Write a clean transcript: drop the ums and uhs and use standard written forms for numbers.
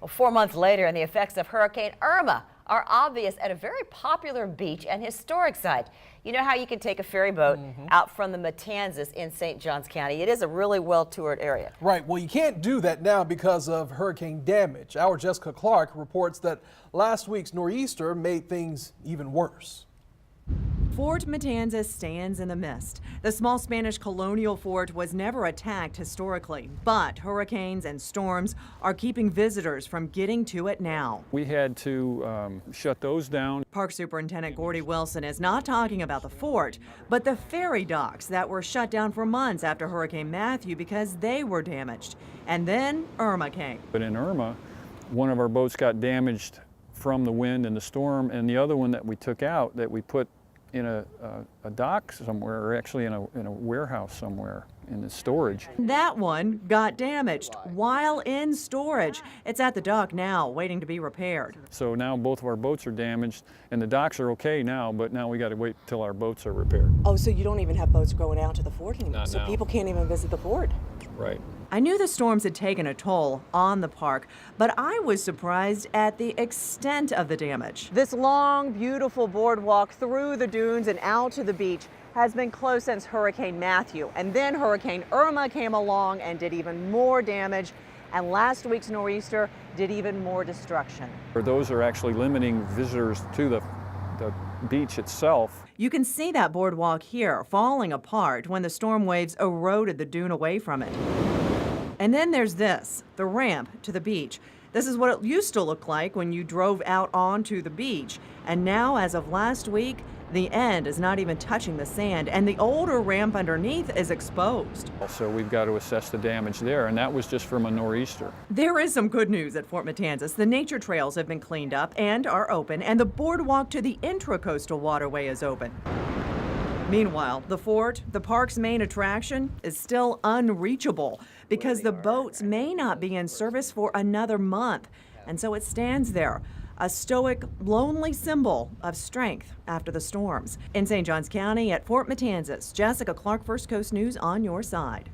Well, 4 months later, and the effects of Hurricane Irma are obvious at a very popular beach and historic site. You know how you can take a ferry boat out from the Matanzas in St. Johns County. It is a really well-toured area. Right. Well, you can't do that now because of hurricane damage. Our Jessica Clark reports that last week's nor'easter made things even worse. Fort Matanzas stands in the mist. The small Spanish colonial fort was never attacked historically, but hurricanes and storms are keeping visitors from getting to it now. We had to shut those down. Park Superintendent Gordy Wilson is not talking about the fort, but the ferry docks that were shut down for months after Hurricane Matthew because they were damaged. And then Irma came. But in Irma, one of our boats got damaged from the wind and the storm, and the other one that we took out that we put in a dock somewhere, or actually in a warehouse somewhere in the storage. That one got damaged while in storage. It's at the dock now, waiting to be repaired. So now both of our boats are damaged, and the docks are okay now, but now we got to wait till our boats are repaired. Oh, so you don't even have boats going out to the fort anymore? Not so now. People can't even visit the fort? Right. I knew the storms had taken a toll on the park, but I was surprised at the extent of the damage. This long, beautiful boardwalk through the dunes and out to the beach has been closed since Hurricane Matthew. And then Hurricane Irma came along and did even more damage. And last week's nor'easter did even more destruction. Those are actually limiting visitors to the beach itself. You can see that boardwalk here falling apart when the storm waves eroded the dune away from it. And then there's this, the ramp to the beach. This is what it used to look like when you drove out onto the beach. And now, as of last week, the end is not even touching the sand, and the older ramp underneath is exposed. So we've got to assess the damage there, and that was just from a nor'easter. There is some good news at Fort Matanzas. The nature trails have been cleaned up and are open, and the boardwalk to the intracoastal waterway is open. Meanwhile, the fort, the park's main attraction, is still unreachable because the boats may not be in service for another month. And so it stands there, a stoic, lonely symbol of strength after the storms. In St. Johns County at Fort Matanzas, Jessica Clark, First Coast News on your side.